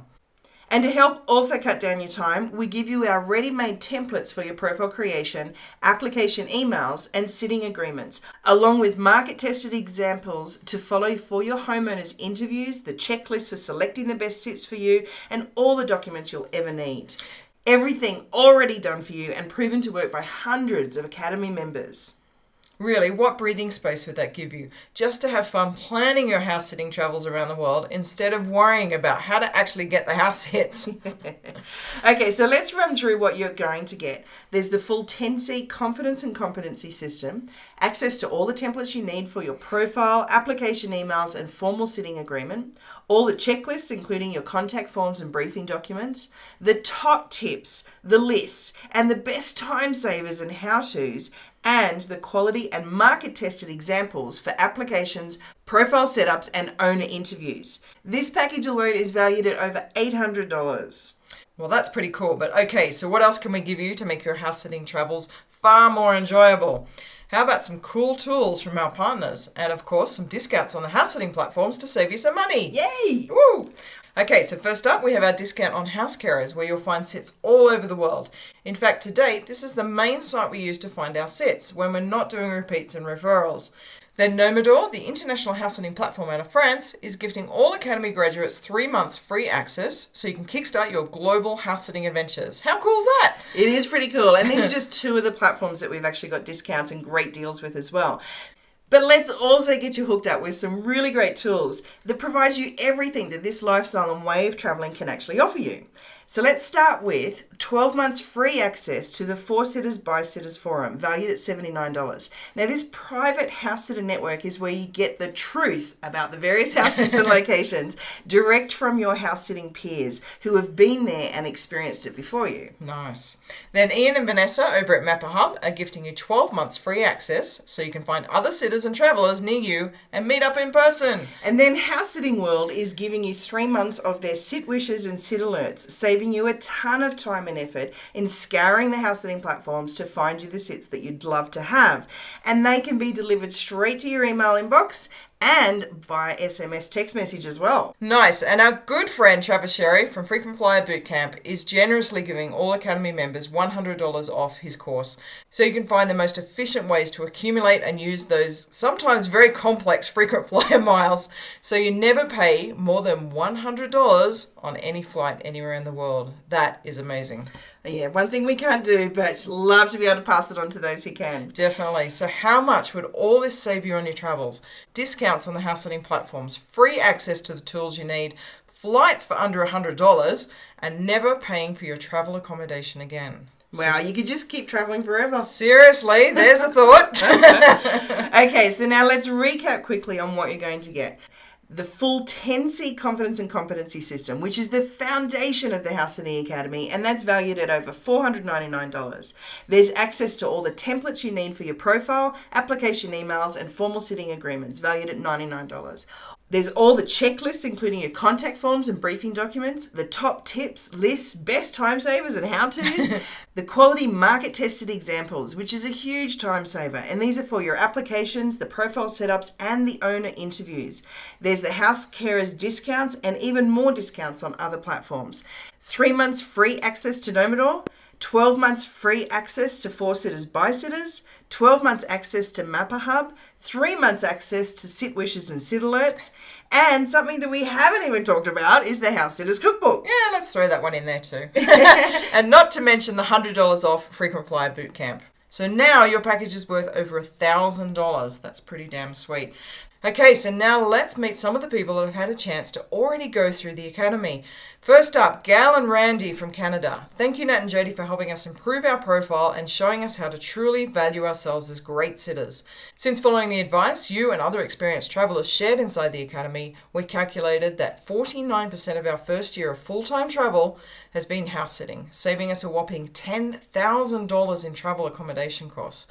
And to help also cut down your time, we give you our ready-made templates for your profile creation, application emails, and sitting agreements, along with market-tested examples to follow for your homeowners' interviews, the checklist for selecting the best sits for you, and all the documents you'll ever need. Everything already done for you and proven to work by hundreds of Academy members. Really, what breathing space would that give you? Just to have fun planning your house sitting travels around the world instead of worrying about how to actually get the house hits. Okay, so let's run through what you're going to get. There's the full 10C confidence and competency system, access to all the templates you need for your profile, application emails, and formal sitting agreement, all the checklists, including your contact forms and briefing documents, the top tips, the lists, and the best time savers and how-tos, and the quality and market-tested examples for applications, profile setups, and owner interviews. This package alone is valued at over $800. Well, that's pretty cool, but okay, so what else can we give you to make your house sitting travels far more enjoyable? How about some cool tools from our partners? And of course, some discounts on the house sitting platforms to save you some money. Yay! Woo! Okay, so first up, we have our discount on house carers, where you'll find sits all over the world. In fact, to date, this is the main site we use to find our sits when we're not doing repeats and referrals. Then Nomador, the international house sitting platform out of France, is gifting all Academy graduates 3 months free access so you can kickstart your global house sitting adventures. How cool is that? It is pretty cool. And these are just two of the platforms that we've actually got discounts and great deals with as well. But let's also get you hooked up with some really great tools that provide you everything that this lifestyle and way of traveling can actually offer you. So let's start with 12 months free access to the 4-Sitters by Sitters Forum, valued at $79. Now, this private house sitter network is where you get the truth about the various house sits and locations direct from your house sitting peers who have been there and experienced it before you. Nice. Then Ian and Vanessa over at Mapper Hub are gifting you 12 months free access so you can find other sitters and travellers near you and meet up in person. And then House Sitting World is giving you 3 months of their Sit Wishes and Sit Alerts, saving you a ton of time and effort in scouring the house sitting platforms to find you the sits that you'd love to have. And they can be delivered straight to your email inbox and via SMS text message as well. Nice. And our good friend Travis Sherry from Frequent Flyer Bootcamp is generously giving all Academy members $100 off his course so you can find the most efficient ways to accumulate and use those sometimes very complex frequent flyer miles so you never pay more than $100 on any flight anywhere in the world. That is amazing. Yeah, one thing we can't do, but love to be able to pass it on to those who can. Definitely. So how much would all this save you on your travels? Discounts on the house sitting platforms, free access to the tools you need, flights for under $100, and never paying for your travel accommodation again. Wow, you could just keep traveling forever. Seriously, there's a thought. Okay, so now let's recap quickly on what you're going to get. The full 10C Confidence and Competency System, which is the foundation of the House Sitting Academy, and that's valued at over $499. There's access to all the templates you need for your profile, application emails, and formal sitting agreements, valued at $99. There's all the checklists, including your contact forms and briefing documents, the top tips, lists, best time savers and how-tos, the quality market-tested examples, which is a huge time saver. And these are for your applications, the profile setups, and the owner interviews. There's the house carers discounts and even more discounts on other platforms. 3 months free access to Nomador, 12 months free access to 4-Sitters by Sitters, 12 months access to Mapper Hub, 3 months access to Sit Wishes and Sit Alerts, and something that we haven't even talked about is the House Sitters Cookbook. Yeah, let's throw that one in there too. And not to mention the $100 off Frequent Flyer Bootcamp. So now your package is worth over $1,000. That's pretty damn sweet. Okay, so now let's meet some of the people that have had a chance to already go through the Academy. First up, Gal and Randy from Canada. Thank you, Nat and Jodie, for helping us improve our profile and showing us how to truly value ourselves as great sitters. Since following the advice you and other experienced travellers shared inside the Academy, we calculated that 49% of our first year of full-time travel has been house sitting, saving us a whopping $10,000 in travel accommodation costs.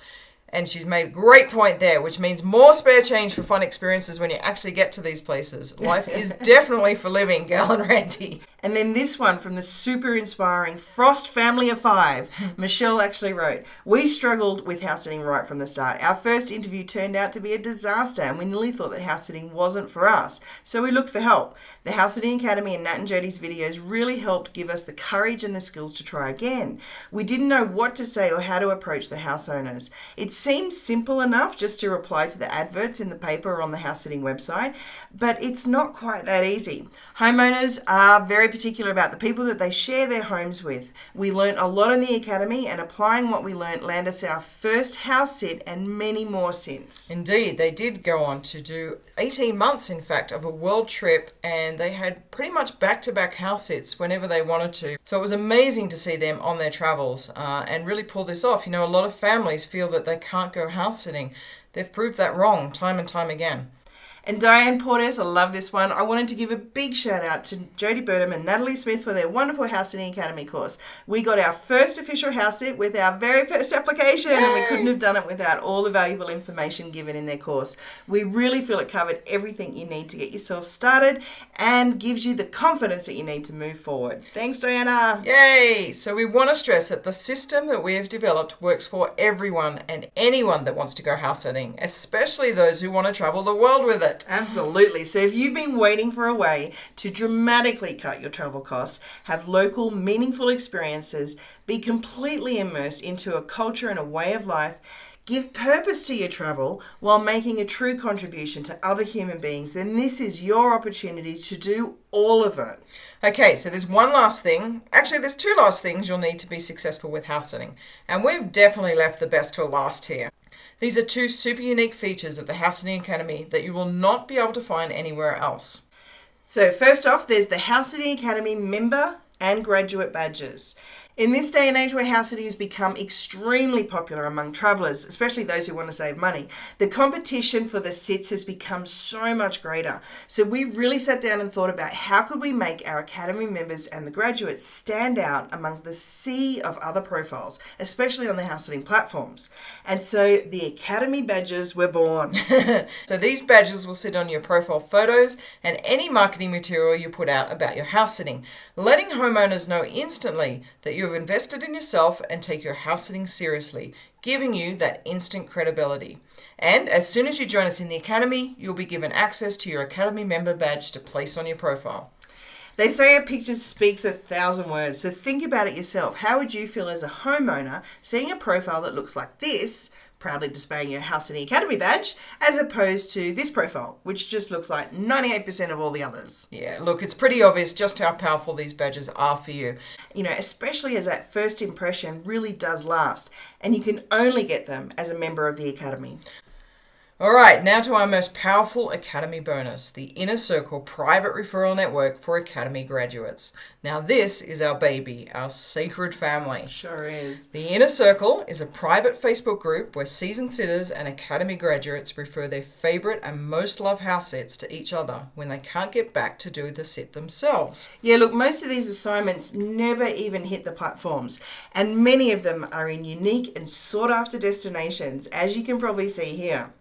And she's made a great point there, which means more spare change for fun experiences when you actually get to these places. Life is definitely for living, Gal and Randy. And then this one from the super inspiring Frost family of 5. Michelle actually wrote, "We struggled with house sitting right from the start. Our first interview turned out to be a disaster and we nearly thought that house sitting wasn't for us. So we looked for help. The House Sitting Academy and Nat and Jodie's videos really helped give us the courage and the skills to try again. We didn't know what to say or how to approach the house owners. It seems simple enough just to reply to the adverts in the paper or on the house sitting website, but it's not quite that easy. Homeowners are very particular about the people that they share their homes with. We learnt a lot in the Academy, and applying what we learnt landed us our first house sit and many more since." Indeed, they did go on to do 18 months, in fact, of a world trip, and they had pretty much back-to-back house sits whenever they wanted to. So it was amazing to see them on their travels and really pull this off. You know, a lot of families feel that they can't go house sitting. They've proved that wrong time and time again. And Diane Portes, I love this one. I wanted to give a big shout out to Jodie Burnham and Natalie Smith for their wonderful House Sitting Academy course. We got our first official house sit with our very first application. Yay! And we couldn't have done it without all the valuable information given in their course. We really feel it covered everything you need to get yourself started and gives you the confidence that you need to move forward. Thanks, Diana. Yay! So we want to stress that the system that we have developed works for everyone and anyone that wants to go house sitting, especially those who want to travel the world with it. Absolutely. So if you've been waiting for a way to dramatically cut your travel costs, have local, meaningful experiences, be completely immersed into a culture and a way of life, give purpose to your travel while making a true contribution to other human beings, then this is your opportunity to do all of it. Okay, so there's one last thing. Actually, there's two last things you'll need to be successful with house sitting. And we've definitely left the best till last here. These are two super unique features of the House Sitting Academy that you will not be able to find anywhere else. So first off, there's the House Sitting Academy member and graduate badges. In this day and age where house sitting has become extremely popular among travellers, especially those who want to save money, the competition for the sits has become so much greater. So we really sat down and thought about how could we make our Academy members and the graduates stand out among the sea of other profiles, especially on the house sitting platforms. And so the Academy badges were born. So these badges will sit on your profile photos and any marketing material you put out about your house sitting, letting homeowners know instantly that you have invested in yourself and take your house sitting seriously, giving you that instant credibility. And as soon as you join us in the Academy, you'll be given access to your Academy member badge to place on your profile. They say a picture speaks 1,000 words, so think about it yourself. How would you feel as a homeowner seeing a profile that looks like this, proudly displaying your House Sitting Academy badge, as opposed to this profile, which just looks like 98% of all the others? Yeah, look, it's pretty obvious just how powerful these badges are for you. You know, especially as that first impression really does last, and you can only get them as a member of the Academy. All right, now to our most powerful Academy bonus, the Inner Circle private referral network for Academy graduates. Now this is our baby, our sacred family. Sure is. The Inner Circle is a private Facebook group where seasoned sitters and Academy graduates refer their favorite and most loved house sits to each other when they can't get back to do the sit themselves. Yeah, look, most of these assignments never even hit the platforms, and many of them are in unique and sought after destinations, as you can probably see here.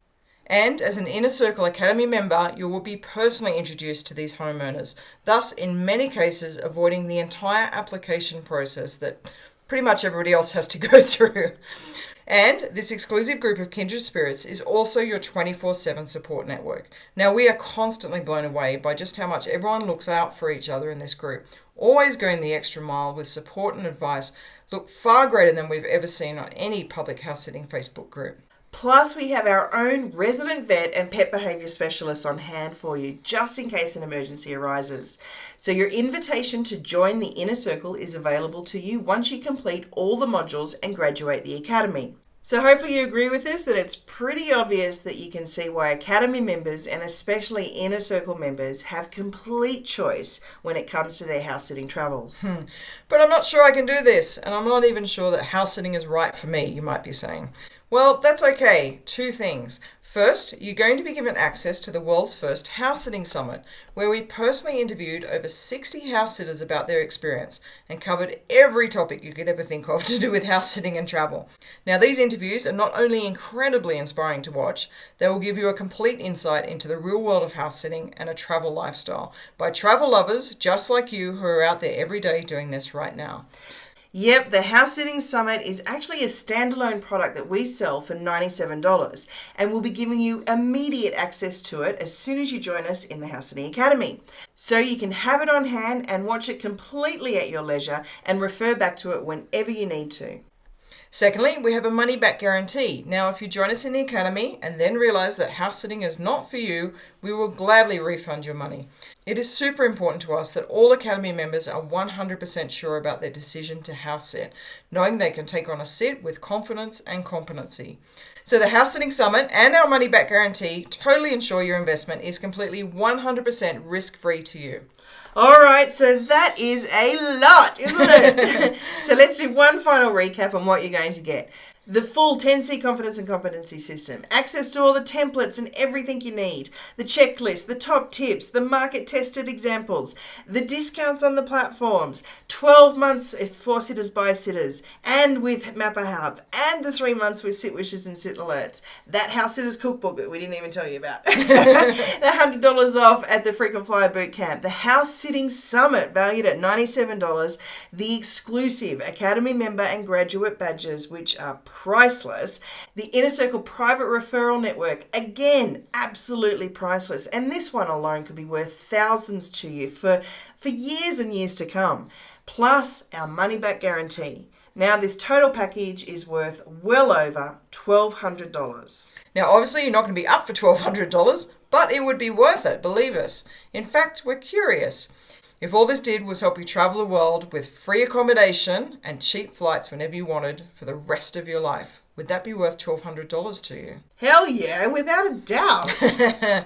And as an Inner Circle Academy member, you will be personally introduced to these homeowners, thus in many cases avoiding the entire application process that pretty much everybody else has to go through. And this exclusive group of kindred spirits is also your 24/7 support network. Now we are constantly blown away by just how much everyone looks out for each other in this group, always going the extra mile with support and advice, look far greater than we've ever seen on any public house sitting Facebook group. Plus, we have our own resident vet and pet behaviour specialists on hand for you, just in case an emergency arises. So your invitation to join the Inner Circle is available to you once you complete all the modules and graduate the Academy. So hopefully you agree with this, that it's pretty obvious that you can see why Academy members and especially Inner Circle members have complete choice when it comes to their house sitting travels. But I'm not sure I can do this, and I'm not even sure that house sitting is right for me, you might be saying. Well, that's okay. Two things. First, you're going to be given access to the world's first house sitting summit, where we personally interviewed over 60 house sitters about their experience and covered every topic you could ever think of to do with house sitting and travel. Now, these interviews are not only incredibly inspiring to watch, they will give you a complete insight into the real world of house sitting and a travel lifestyle by travel lovers just like you who are out there every day doing this right now. Yep, the House Sitting Summit is actually a standalone product that we sell for $97, and we'll be giving you immediate access to it as soon as you join us in the House Sitting Academy. So you can have it on hand and watch it completely at your leisure and refer back to it whenever you need to. Secondly, we have a money-back guarantee. Now, if you join us in the Academy and then realize that house sitting is not for you, we will gladly refund your money. It is super important to us that all Academy members are 100% sure about their decision to house sit, knowing they can take on a sit with confidence and competency. So the House Sitting Summit and our money-back guarantee totally ensure your investment is completely 100% risk-free to you. All right, so that is a lot, isn't it? So let's do one final recap on what you're going to get. The full 10C confidence and competency system, access to all the templates and everything you need, the checklist, the top tips, the market tested examples, the discounts on the platforms, 12 months for sitters by sitters, and with Mapper Hub, and the 3 months with Sit Wishes and Sit Alerts, that House Sitters Cookbook that we didn't even tell you about, the $100 off at the Frequent Flyer Bootcamp, the House Sitting Summit valued at $97, the exclusive Academy member and graduate badges, which are priceless. The Inner Circle private referral network, again, absolutely priceless. And this one alone could be worth thousands to you for years and years to come. Plus our money back guarantee. Now this total package is worth well over $1,200. Now, obviously, you're not going to be up for $1,200, but it would be worth it, believe us. In fact, we're curious. If all this did was help you travel the world with free accommodation and cheap flights whenever you wanted for the rest of your life, would that be worth $1,200 to you? Hell yeah, without a doubt.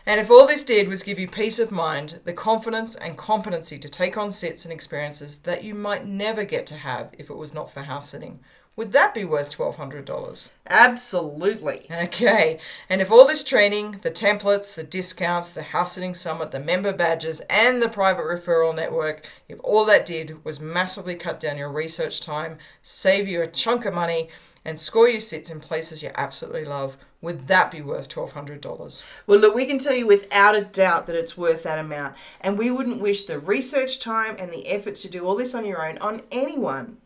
And if all this did was give you peace of mind, the confidence and competency to take on sits and experiences that you might never get to have if it was not for house sitting, would that be worth $1,200? Absolutely. Okay, and if all this training, the templates, the discounts, the house sitting summit, the member badges, and the private referral network, if all that did was massively cut down your research time, save you a chunk of money, and score you sits in places you absolutely love, would that be worth $1,200? Well, look, we can tell you without a doubt that it's worth that amount. And we wouldn't wish the research time and the effort to do all this on your own on anyone.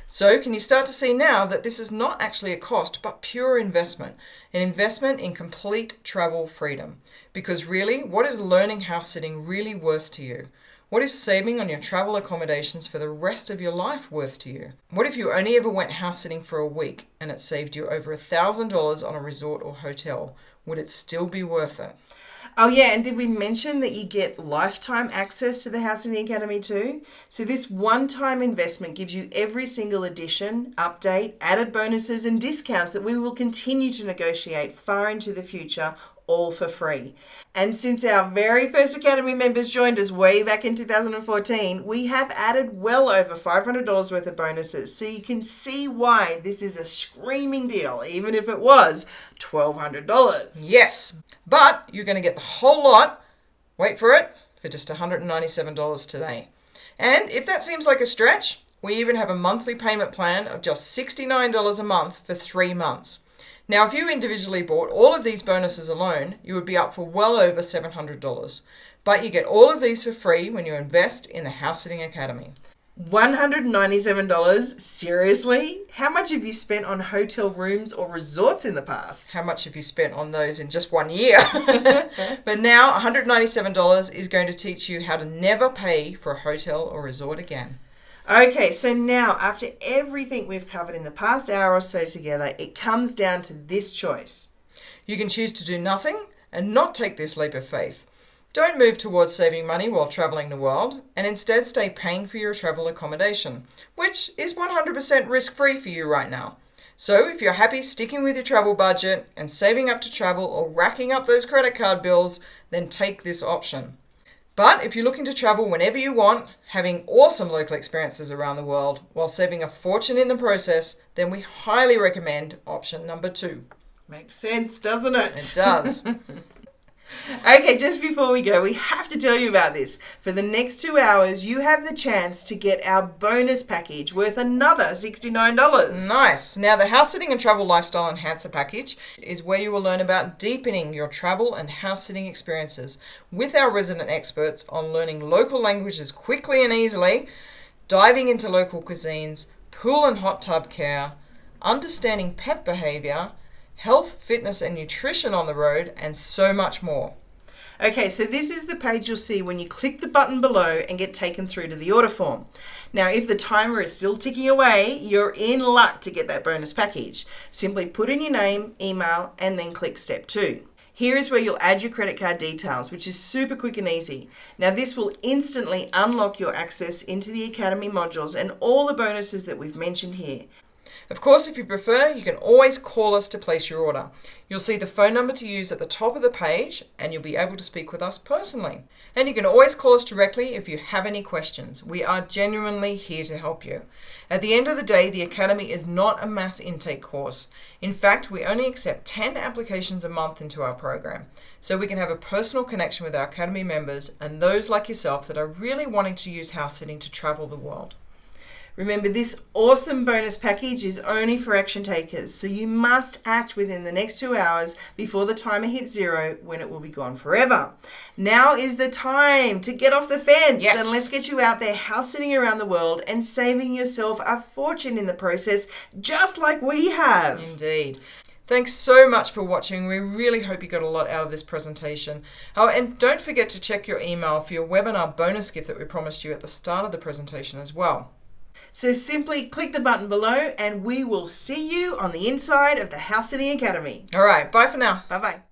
So can you start to see now that this is not actually a cost, but pure investment, an investment in complete travel freedom? Because really, what is learning house sitting really worth to you? What is saving on your travel accommodations for the rest of your life worth to you? What if you only ever went house sitting for a week and it saved you over $1,000 on a resort or hotel? Would it still be worth it? Oh yeah, and did we mention that you get lifetime access to the House Sitting Academy too? So this one-time investment gives you every single edition, update, added bonuses and discounts that we will continue to negotiate far into the future, all for free. And since our very first Academy members joined us way back in 2014, we have added well over $500 worth of bonuses. So you can see why this is a screaming deal, even if it was $1,200. Yes, but you're going to get the whole lot, wait for it, for just $197 today. And if that seems like a stretch, we even have a monthly payment plan of just $69 a month for 3 months. Now, if you individually bought all of these bonuses alone, you would be up for well over $700. But you get all of these for free when you invest in the House Sitting Academy. $197? Seriously? How much have you spent on hotel rooms or resorts in the past? How much have you spent on those in just 1 year? But now $197 is going to teach you how to never pay for a hotel or resort again. Okay, so now after everything we've covered in the past hour or so together, it comes down to this choice. You can choose to do nothing and not take this leap of faith. Don't move towards saving money while traveling the world and instead stay paying for your travel accommodation, which is 100% risk-free for you right now. So if you're happy sticking with your travel budget and saving up to travel or racking up those credit card bills, then take this option. But if you're looking to travel whenever you want, having awesome local experiences around the world while saving a fortune in the process, then we highly recommend option number 2. Makes sense, doesn't it? It does. Okay, just before we go, we have to tell you about this. For the next 2 hours, you have the chance to get our bonus package worth another $69. Nice. Now, the House Sitting and Travel Lifestyle Enhancer package is where you will learn about deepening your travel and house sitting experiences with our resident experts on learning local languages quickly and easily, diving into local cuisines, pool and hot tub care, understanding pet behavior, health, fitness and nutrition on the road, and so much more. Okay, so this is the page you'll see when you click the button below and get taken through to the order form. Now, if the timer is still ticking away, you're in luck to get that bonus package. Simply put in your name, email, and then click step 2. Here is where you'll add your credit card details, which is super quick and easy. Now, this will instantly unlock your access into the Academy modules and all the bonuses that we've mentioned here. Of course, if you prefer, you can always call us to place your order. You'll see the phone number to use at the top of the page and you'll be able to speak with us personally. And you can always call us directly if you have any questions. We are genuinely here to help you. At the end of the day, the Academy is not a mass intake course. In fact, we only accept 10 applications a month into our program, so we can have a personal connection with our Academy members and those like yourself that are really wanting to use house sitting to travel the world. Remember, this awesome bonus package is only for action takers, so you must act within the next 2 hours before the timer hits 0, when it will be gone forever. Now is the time to get off the fence, yes, and let's get you out there house sitting around the world and saving yourself a fortune in the process, just like we have. Indeed. Thanks so much for watching. We really hope you got a lot out of this presentation. Oh, and don't forget to check your email for your webinar bonus gift that we promised you at the start of the presentation as well. So simply click the button below and we will see you on the inside of the House Sitting Academy. All right, bye for now. Bye-bye.